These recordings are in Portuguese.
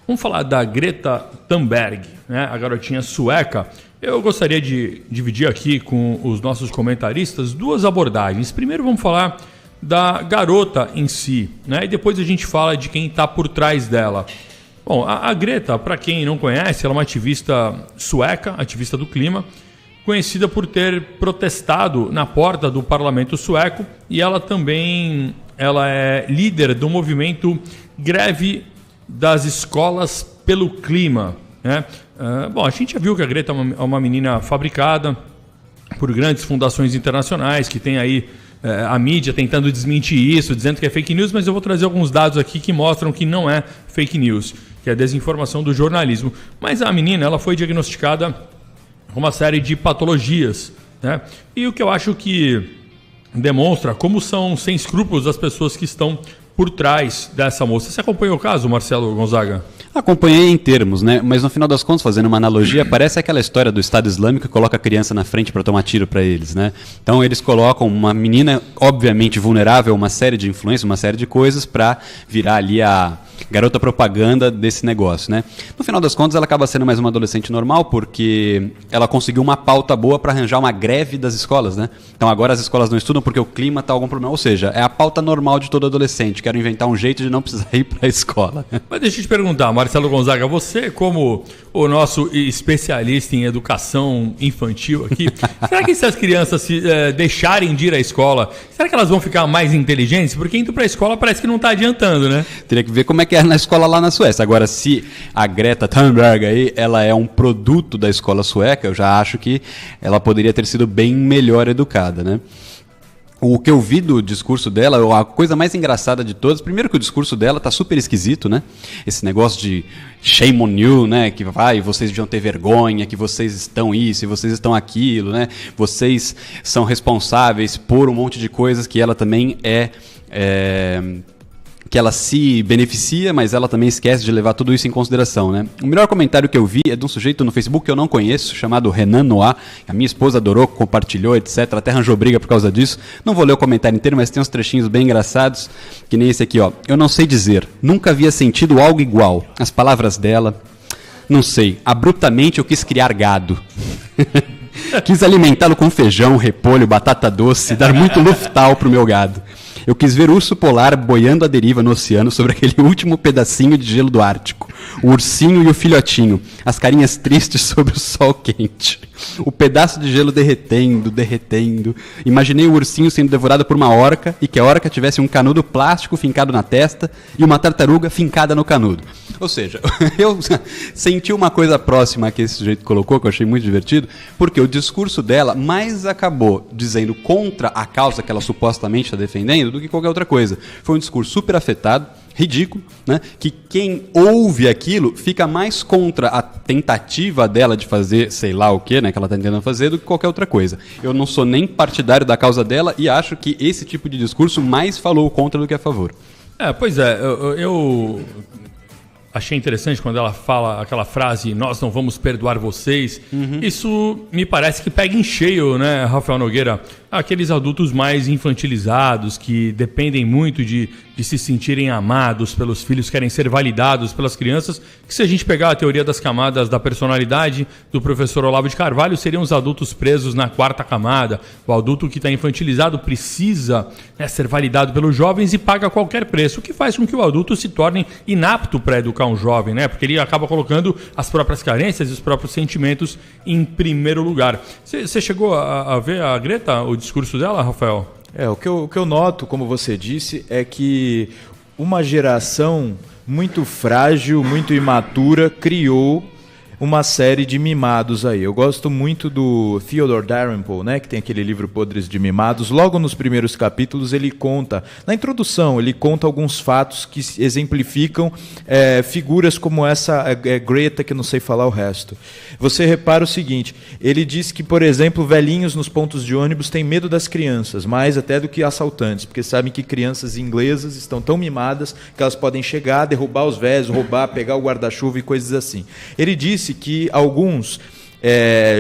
Vamos falar da Greta Thunberg, né? A garotinha sueca. Eu gostaria de dividir aqui com os nossos comentaristas duas abordagens. Primeiro vamos falar da garota em si, né? E depois a gente fala de quem está por trás dela. Bom, a Greta, para quem não conhece, ela é uma ativista sueca, ativista do clima, conhecida por ter protestado na porta do parlamento sueco, e ela é líder do movimento Greve das Escolas pelo Clima, né? Bom, a gente já viu que a Greta é uma menina fabricada por grandes fundações internacionais, que tem aí a mídia tentando desmentir isso, dizendo que é fake news, mas eu vou trazer alguns dados aqui que mostram que não é fake news, que é desinformação do jornalismo. Mas a menina, ela foi diagnosticada com uma série de patologias, né? E o que eu acho que demonstra como são sem escrúpulos as pessoas que estão por trás dessa moça. Você acompanhou o caso, Marcelo Gonzaga? Acompanhei em termos, né? Mas no final das contas, fazendo uma analogia, parece aquela história do Estado Islâmico que coloca a criança na frente para tomar tiro para eles, né? Então eles colocam uma menina, obviamente vulnerável a uma série de influências, uma série de coisas, para virar ali a garota propaganda desse negócio, né? No final das contas, ela acaba sendo mais uma adolescente normal, porque ela conseguiu uma pauta boa para arranjar uma greve das escolas, né? Então agora as escolas não estudam porque o clima está algum problema. Ou seja, é a pauta normal de todo adolescente. Quero inventar um jeito de não precisar ir para a escola. Mas deixa eu te perguntar, Marcelo Gonzaga, você como o nosso especialista em educação infantil aqui, será que se as crianças se deixarem de ir à escola, será que elas vão ficar mais inteligentes? Porque indo para a escola parece que não está adiantando, né? Teria que ver como é que é na escola lá na Suécia. Agora, se a Greta Thunberg aí, ela é um produto da escola sueca, eu já acho que ela poderia ter sido bem melhor educada, né? O que eu vi do discurso dela, a coisa mais engraçada de todas, primeiro que o discurso dela tá super esquisito, né? Esse negócio de shame on you, né? Que vocês deviam ter vergonha, que vocês estão isso e vocês estão aquilo, né? Vocês são responsáveis por um monte de coisas que ela também que ela se beneficia, mas ela também esquece de levar tudo isso em consideração, né? O melhor comentário que eu vi é de um sujeito no Facebook que eu não conheço, chamado Renan Noah. A minha esposa adorou, compartilhou, etc. Até arranjou briga por causa disso. Não vou ler o comentário inteiro, mas tem uns trechinhos bem engraçados, que nem esse aqui, ó. Eu não sei dizer, nunca havia sentido algo igual. As palavras dela, não sei, abruptamente eu quis criar gado. Quis alimentá-lo com feijão, repolho, batata doce, dar muito luftal pro meu gado. Eu quis ver o urso polar boiando à deriva no oceano sobre aquele último pedacinho de gelo do Ártico. O ursinho e o filhotinho, as carinhas tristes sobre o sol quente. O pedaço de gelo derretendo, derretendo. Imaginei o ursinho sendo devorado por uma orca e que a orca tivesse um canudo plástico fincado na testa e uma tartaruga fincada no canudo. Ou seja, eu senti uma coisa próxima que esse sujeito colocou, que eu achei muito divertido, porque o discurso dela mais acabou dizendo contra a causa que ela supostamente está defendendo do que qualquer outra coisa. Foi um discurso super afetado, ridículo, né? Que quem ouve aquilo fica mais contra a tentativa dela de fazer sei lá o que, né, que ela está tentando fazer, do que qualquer outra coisa. Eu não sou nem partidário da causa dela e acho que esse tipo de discurso mais falou contra do que a favor. Pois é, eu achei interessante quando ela fala aquela frase, nós não vamos perdoar vocês. Isso me parece que pega em cheio, né, Rafael Nogueira, aqueles adultos mais infantilizados, que dependem muito de se sentirem amados pelos filhos, querem ser validados pelas crianças, que se a gente pegar a teoria das camadas da personalidade do professor Olavo de Carvalho, seriam os adultos presos na quarta camada. O adulto que está infantilizado precisa, né, ser validado pelos jovens e paga qualquer preço, o que faz com que o adulto se torne inapto para educar um jovem, né? Porque ele acaba colocando as próprias carências e os próprios sentimentos em primeiro lugar. Você chegou a ver a Greta, o discurso dela, Rafael? O que eu noto, como você disse, é que uma geração muito frágil, muito imatura, criou uma série de mimados aí. Eu gosto muito do Theodore Dalrymple, né, que tem aquele livro Podres de Mimados. Logo nos primeiros capítulos ele conta, na introdução, ele conta alguns fatos que exemplificam figuras como essa Greta, que eu não sei falar o resto. Você repara o seguinte, ele diz que, por exemplo, velhinhos nos pontos de ônibus têm medo das crianças, mais até do que assaltantes, porque sabem que crianças inglesas estão tão mimadas que elas podem chegar, derrubar os velhos, roubar, pegar o guarda-chuva e coisas assim. Ele disse que alguns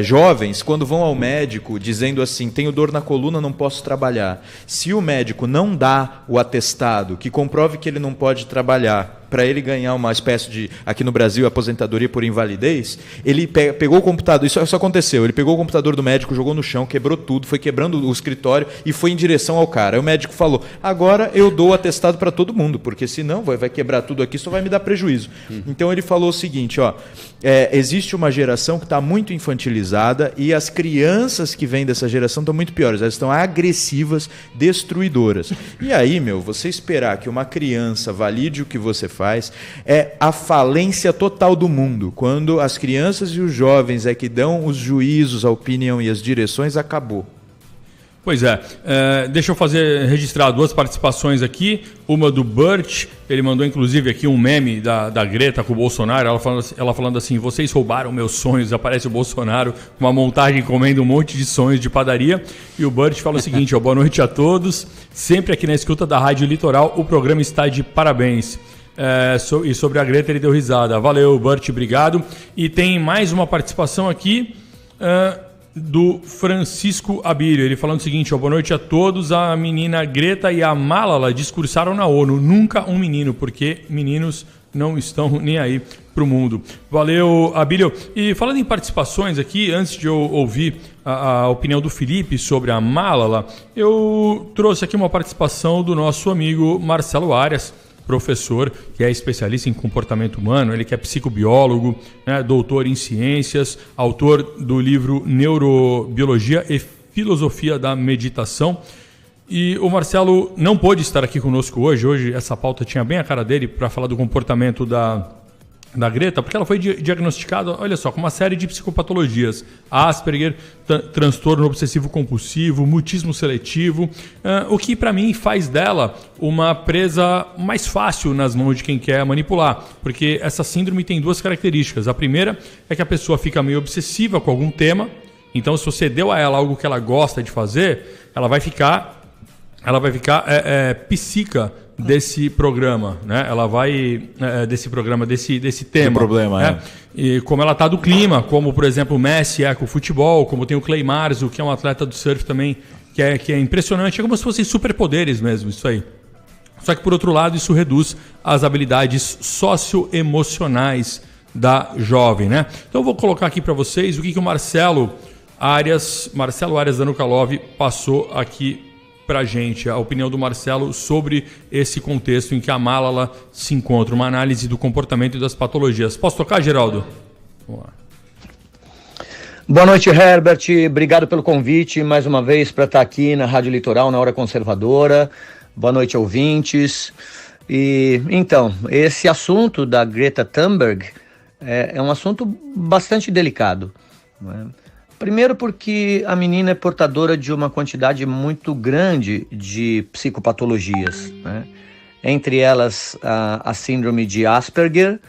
jovens, quando vão ao médico dizendo assim, tenho dor na coluna, não posso trabalhar, se o médico não dá o atestado que comprove que ele não pode trabalhar para ele ganhar uma espécie de, aqui no Brasil, aposentadoria por invalidez, ele pegou o computador, isso aconteceu, ele pegou o computador do médico, jogou no chão, quebrou tudo, foi quebrando o escritório e foi em direção ao cara. Aí o médico falou, agora eu dou atestado para todo mundo, porque senão vai quebrar tudo aqui, só vai me dar prejuízo. Então ele falou o seguinte, existe uma geração que está muito infantilizada e as crianças que vêm dessa geração estão muito piores, elas estão agressivas, destruidoras. E aí, você esperar que uma criança valide o que você faz é a falência total do mundo. Quando as crianças e os jovens é que dão os juízos, a opinião e as direções, acabou. Pois é, deixa eu registrar 2 participações aqui, uma do Burt, ele mandou inclusive aqui um meme da Greta com o Bolsonaro, ela falando assim, vocês roubaram meus sonhos, aparece o Bolsonaro com uma montagem comendo um monte de sonhos de padaria, e o Burt fala o seguinte, boa noite a todos, sempre aqui na escuta da Rádio Litoral, o programa está de parabéns. E sobre a Greta ele deu risada, valeu Burt, obrigado, e tem mais uma participação aqui, do Francisco Abílio, ele falando o seguinte, boa noite a todos, a menina Greta e a Malala discursaram na ONU, nunca um menino, porque meninos não estão nem aí pro mundo. Valeu, Abílio. E falando em participações aqui, antes de eu ouvir a opinião do Felipe sobre a Malala, eu trouxe aqui uma participação do nosso amigo Marcelo Arias, professor que é especialista em comportamento humano, ele que é psicobiólogo, né, doutor em ciências, autor do livro Neurobiologia e Filosofia da Meditação. E o Marcelo não pôde estar aqui conosco hoje essa pauta tinha bem a cara dele para falar do comportamento da Greta, porque ela foi diagnosticada, olha só, com uma série de psicopatologias, Asperger, transtorno obsessivo compulsivo, mutismo seletivo, o que para mim faz dela uma presa mais fácil nas mãos de quem quer manipular, porque essa síndrome tem 2 características. A primeira é que a pessoa fica meio obsessiva com algum tema, então se você deu a ela algo que ela gosta de fazer, ela vai ficar psíquica desse programa, né? Ela vai desse programa, desse tema. Tem problema, né? E como ela tá do clima, como por exemplo o Messi com o futebol, como tem o Clay Marzo, que é um atleta do surf também, que é impressionante, é como se fossem superpoderes mesmo, isso aí. Só que por outro lado isso reduz as habilidades socioemocionais da jovem, né? Então eu vou colocar aqui para vocês o que o Marcelo Arias Danukalov passou aqui pra gente, a opinião do Marcelo sobre esse contexto em que a Malala se encontra, uma análise do comportamento e das patologias. Posso tocar, Geraldo? Vamos lá. Boa noite, Herbert. Obrigado pelo convite mais uma vez para estar aqui na Rádio Litoral, na Hora Conservadora. Boa noite, ouvintes. E então, esse assunto da Greta Thunberg é um assunto bastante delicado, não é? Primeiro porque a menina é portadora de uma quantidade muito grande de psicopatologias, né? Entre elas a síndrome de Asperger,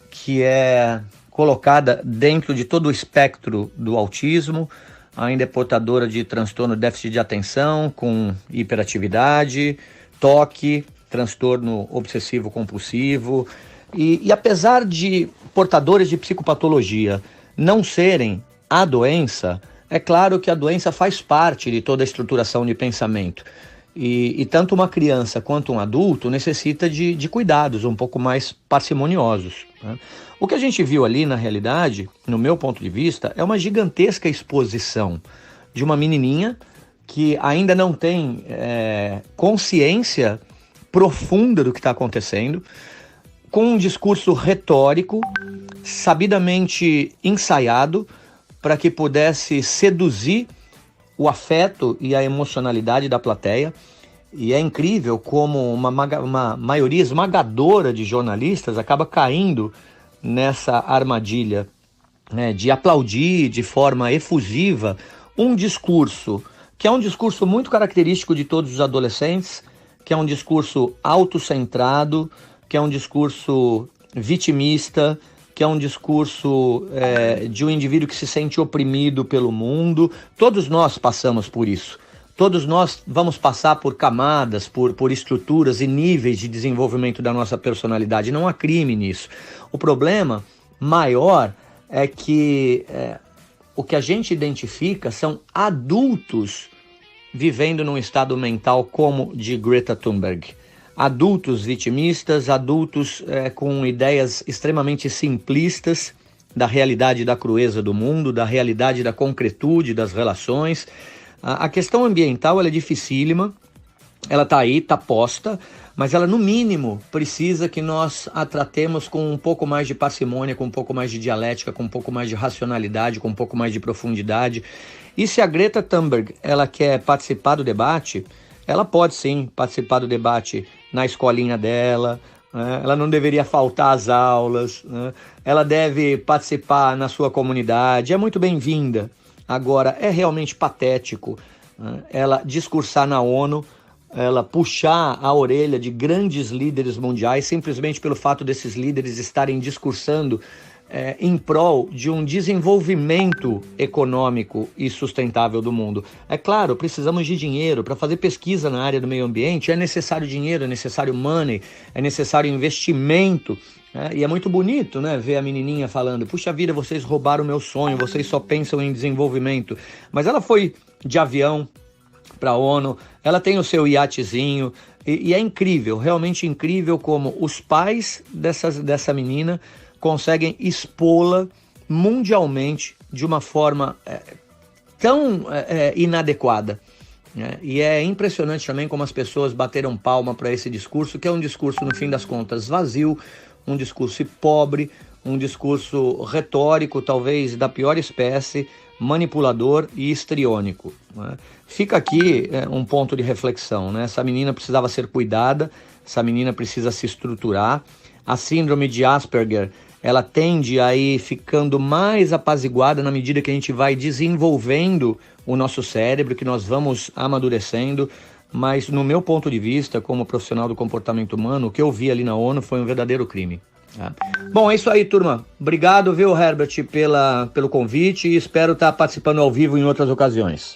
que é colocada dentro de todo o espectro do autismo, ainda é portadora de transtorno de déficit de atenção, com hiperatividade, TOC, transtorno obsessivo compulsivo, e apesar de portadores de psicopatologia não serem a doença, é claro que a doença faz parte de toda a estruturação de pensamento. E tanto uma criança quanto um adulto necessita de cuidados um pouco mais parcimoniosos, né? O que a gente viu ali, na realidade, no meu ponto de vista, é uma gigantesca exposição de uma menininha que ainda não tem consciência profunda do que está acontecendo, com um discurso retórico, sabidamente ensaiado, para que pudesse seduzir o afeto e a emocionalidade da plateia. E é incrível como uma maioria esmagadora de jornalistas acaba caindo nessa armadilha, né, de aplaudir de forma efusiva um discurso que é um discurso muito característico de todos os adolescentes, que é um discurso autocentrado, que é um discurso vitimista, que é um discurso de um indivíduo que se sente oprimido pelo mundo. Todos nós passamos por isso. Todos nós vamos passar por camadas, por estruturas e níveis de desenvolvimento da nossa personalidade. Não há crime nisso. O problema maior é que o que a gente identifica são adultos vivendo num estado mental como de Greta Thunberg. adultos vitimistas, adultos com ideias extremamente simplistas da realidade da crueza do mundo, da realidade da concretude das relações. A questão ambiental ela é dificílima, ela está aí, está posta, mas ela no mínimo precisa que nós a tratemos com um pouco mais de parcimônia, com um pouco mais de dialética, com um pouco mais de racionalidade, com um pouco mais de profundidade. E se a Greta Thunberg ela quer participar do debate, ela pode sim participar do debate na escolinha dela, né? Ela não deveria faltar às aulas, né? Ela deve participar na sua comunidade, é muito bem-vinda. Agora, é realmente patético, né, ela discursar na ONU, ela puxar a orelha de grandes líderes mundiais simplesmente pelo fato desses líderes estarem discursando em prol de um desenvolvimento econômico e sustentável do mundo. É claro, precisamos de dinheiro para fazer pesquisa na área do meio ambiente, é necessário dinheiro, é necessário money, é necessário investimento. E é muito bonito, né, ver a menininha falando, puxa vida, vocês roubaram o meu sonho, vocês só pensam em desenvolvimento. Mas ela foi de avião para a ONU, ela tem o seu iatezinho, e é incrível, realmente incrível como os pais dessa menina conseguem expô-la mundialmente de uma forma tão inadequada. Né? E é impressionante também como as pessoas bateram palma para esse discurso, que é um discurso, no fim das contas, vazio, um discurso pobre, um discurso retórico, talvez da pior espécie, manipulador e histriônico. Né? Fica aqui um ponto de reflexão. Né? Essa menina precisava ser cuidada, essa menina precisa se estruturar. A síndrome de Asperger, ela tende a ir ficando mais apaziguada na medida que a gente vai desenvolvendo o nosso cérebro, que nós vamos amadurecendo. Mas, no meu ponto de vista, como profissional do comportamento humano, o que eu vi ali na ONU foi um verdadeiro crime. Bom, é isso aí, turma. Obrigado, viu, Herbert, pelo convite e espero estar participando ao vivo em outras ocasiões.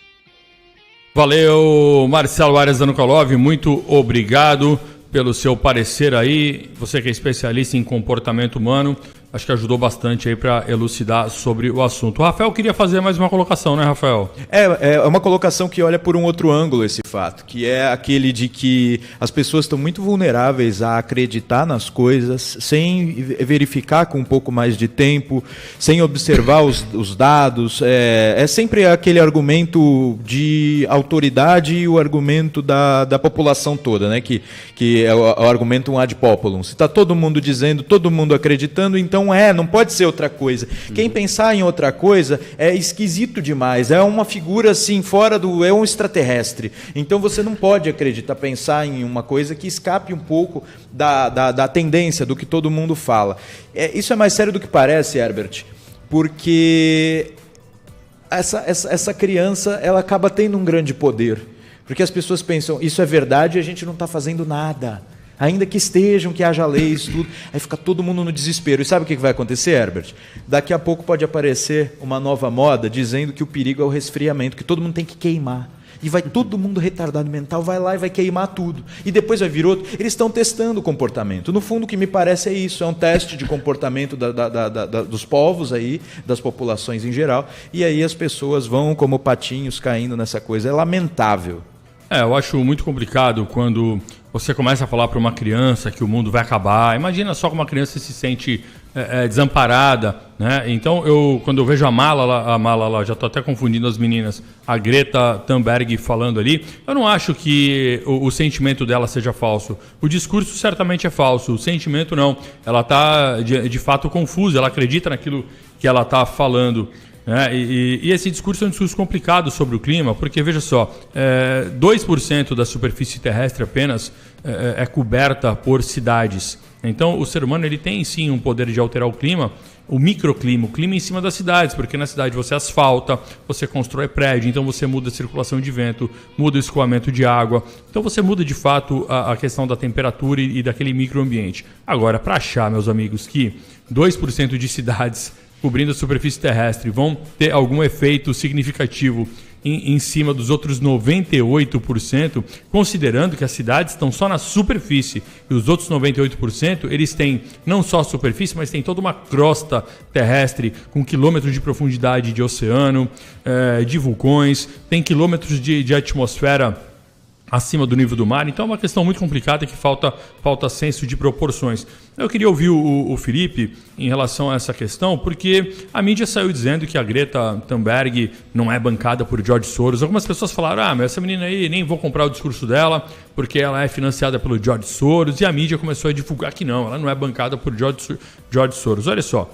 Valeu, Marcelo Arias Danukalov, muito obrigado pelo seu parecer aí. Você que é especialista em comportamento humano, acho que ajudou bastante aí para elucidar sobre o assunto. O Rafael queria fazer mais uma colocação, né, Rafael? É uma colocação que olha por um outro ângulo esse fato, que é aquele de que as pessoas estão muito vulneráveis a acreditar nas coisas sem verificar com um pouco mais de tempo, sem observar os dados. É sempre aquele argumento de autoridade e o argumento da população toda, né? Que é o argumento ad populum. Se está todo mundo dizendo, todo mundo acreditando, então não pode ser outra coisa. Quem pensar em outra coisa é esquisito demais, é uma figura assim, é um extraterrestre. Então você não pode acreditar, pensar em uma coisa que escape um pouco da tendência, do que todo mundo fala. Isso é mais sério do que parece, Herbert, porque essa criança ela acaba tendo um grande poder, porque as pessoas pensam, isso é verdade e a gente não está fazendo nada. Ainda que estejam, que haja leis, tudo, aí fica todo mundo no desespero. E sabe o que vai acontecer, Herbert? Daqui a pouco pode aparecer uma nova moda dizendo que o perigo é o resfriamento, que todo mundo tem que queimar. E vai todo mundo retardado mental, vai lá e vai queimar tudo. E depois vai vir outro. Eles estão testando o comportamento. No fundo, o que me parece é isso, é um teste de comportamento dos povos aí, das populações em geral. E aí as pessoas vão como patinhos caindo nessa coisa. É lamentável. Eu acho muito complicado quando você começa a falar para uma criança que o mundo vai acabar. Imagina só como uma criança se sente desamparada, né? Então, quando eu vejo a Mala lá, já estou até confundindo as meninas, a Greta Thunberg falando ali, eu não acho que o sentimento dela seja falso. O discurso certamente é falso, o sentimento não. Ela está, de fato, confusa, ela acredita naquilo que ela está falando. E esse discurso é um discurso complicado sobre o clima, porque, veja só, 2% da superfície terrestre apenas é coberta por cidades. Então, o ser humano ele tem, sim, um poder de alterar o clima, o microclima, o clima em cima das cidades, porque na cidade você asfalta, você constrói prédio, então você muda a circulação de vento, muda o escoamento de água. Então, você muda, de fato, a questão da temperatura e daquele microambiente. Agora, para achar, meus amigos, que 2% de cidades cobrindo a superfície terrestre vão ter algum efeito significativo em cima dos outros 98%, considerando que as cidades estão só na superfície e os outros 98% eles têm não só a superfície, mas tem toda uma crosta terrestre com quilômetros de profundidade de oceano, de vulcões, tem quilômetros de atmosfera acima do nível do mar, então é uma questão muito complicada que falta senso de proporções. Eu queria ouvir o Felipe em relação a essa questão, porque a mídia saiu dizendo que a Greta Thunberg não é bancada por George Soros. Algumas pessoas falaram, mas essa menina aí, nem vou comprar o discurso dela, porque ela é financiada pelo George Soros, e a mídia começou a divulgar que não, ela não é bancada por George Soros. Olha só,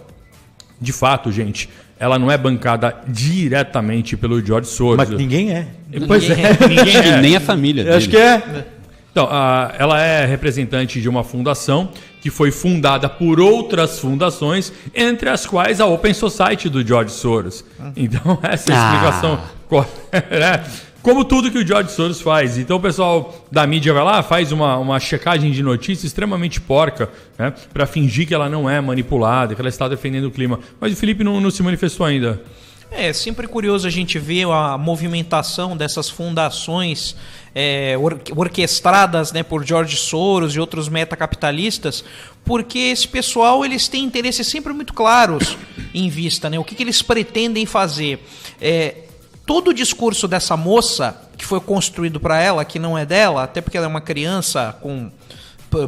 de fato, gente, ela não é bancada diretamente pelo George Soros. Mas ninguém é. Pois ninguém Acho que é. nem a família dele. Acho que é. Então, ela é representante de uma fundação que foi fundada por outras fundações, entre as quais a Open Society do George Soros. Então, essa é a explicação correta. Como tudo que o George Soros faz. Então o pessoal da mídia vai lá, faz uma checagem de notícia extremamente porca, né, para fingir que ela não é manipulada, que ela está defendendo o clima. Mas o Felipe não se manifestou ainda. É sempre curioso a gente ver a movimentação dessas fundações orquestradas, né, por George Soros e outros metacapitalistas, porque esse pessoal eles têm interesses sempre muito claros em vista, né? O que eles pretendem fazer. Todo o discurso dessa moça, que foi construído para ela, que não é dela, até porque ela é uma criança com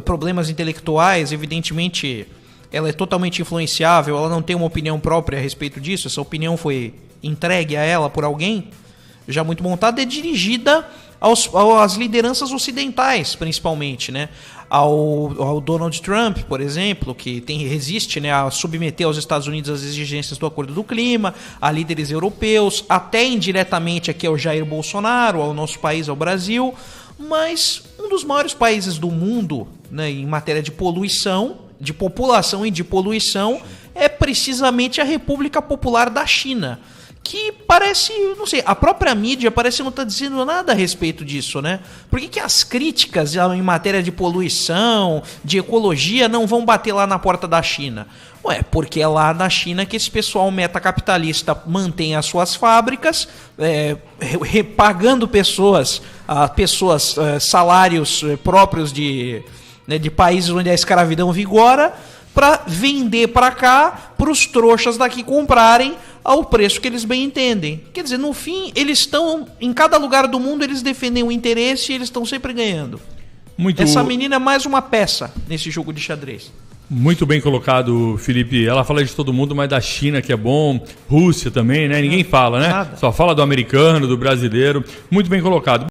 problemas intelectuais, evidentemente ela é totalmente influenciável, ela não tem uma opinião própria a respeito disso, essa opinião foi entregue a ela por alguém já muito montada, é dirigida às lideranças ocidentais, principalmente, né? Ao Donald Trump, por exemplo, que resiste, né, a submeter aos Estados Unidos as exigências do Acordo do Clima, a líderes europeus, até indiretamente aqui ao Jair Bolsonaro, ao nosso país, ao Brasil, mas um dos maiores países do mundo, né, em matéria de poluição, de população e de poluição, é precisamente a República Popular da China, que parece, não sei, a própria mídia parece não estar dizendo nada a respeito disso, né? Por que as críticas em matéria de poluição, de ecologia, não vão bater lá na porta da China? Ué, porque é lá na China que esse pessoal metacapitalista mantém as suas fábricas, pagando pessoas salários próprios de países onde a escravidão vigora, para vender para cá, para os trouxas daqui comprarem ao preço que eles bem entendem. Quer dizer, no fim, eles estão, em cada lugar do mundo, eles defendem o interesse e eles estão sempre ganhando. Essa menina é mais uma peça nesse jogo de xadrez. Muito bem colocado, Felipe. Ela fala de todo mundo, mas da China, que é bom, Rússia também, né? Ninguém fala, né? Nada. Só fala do americano, do brasileiro. Muito bem colocado.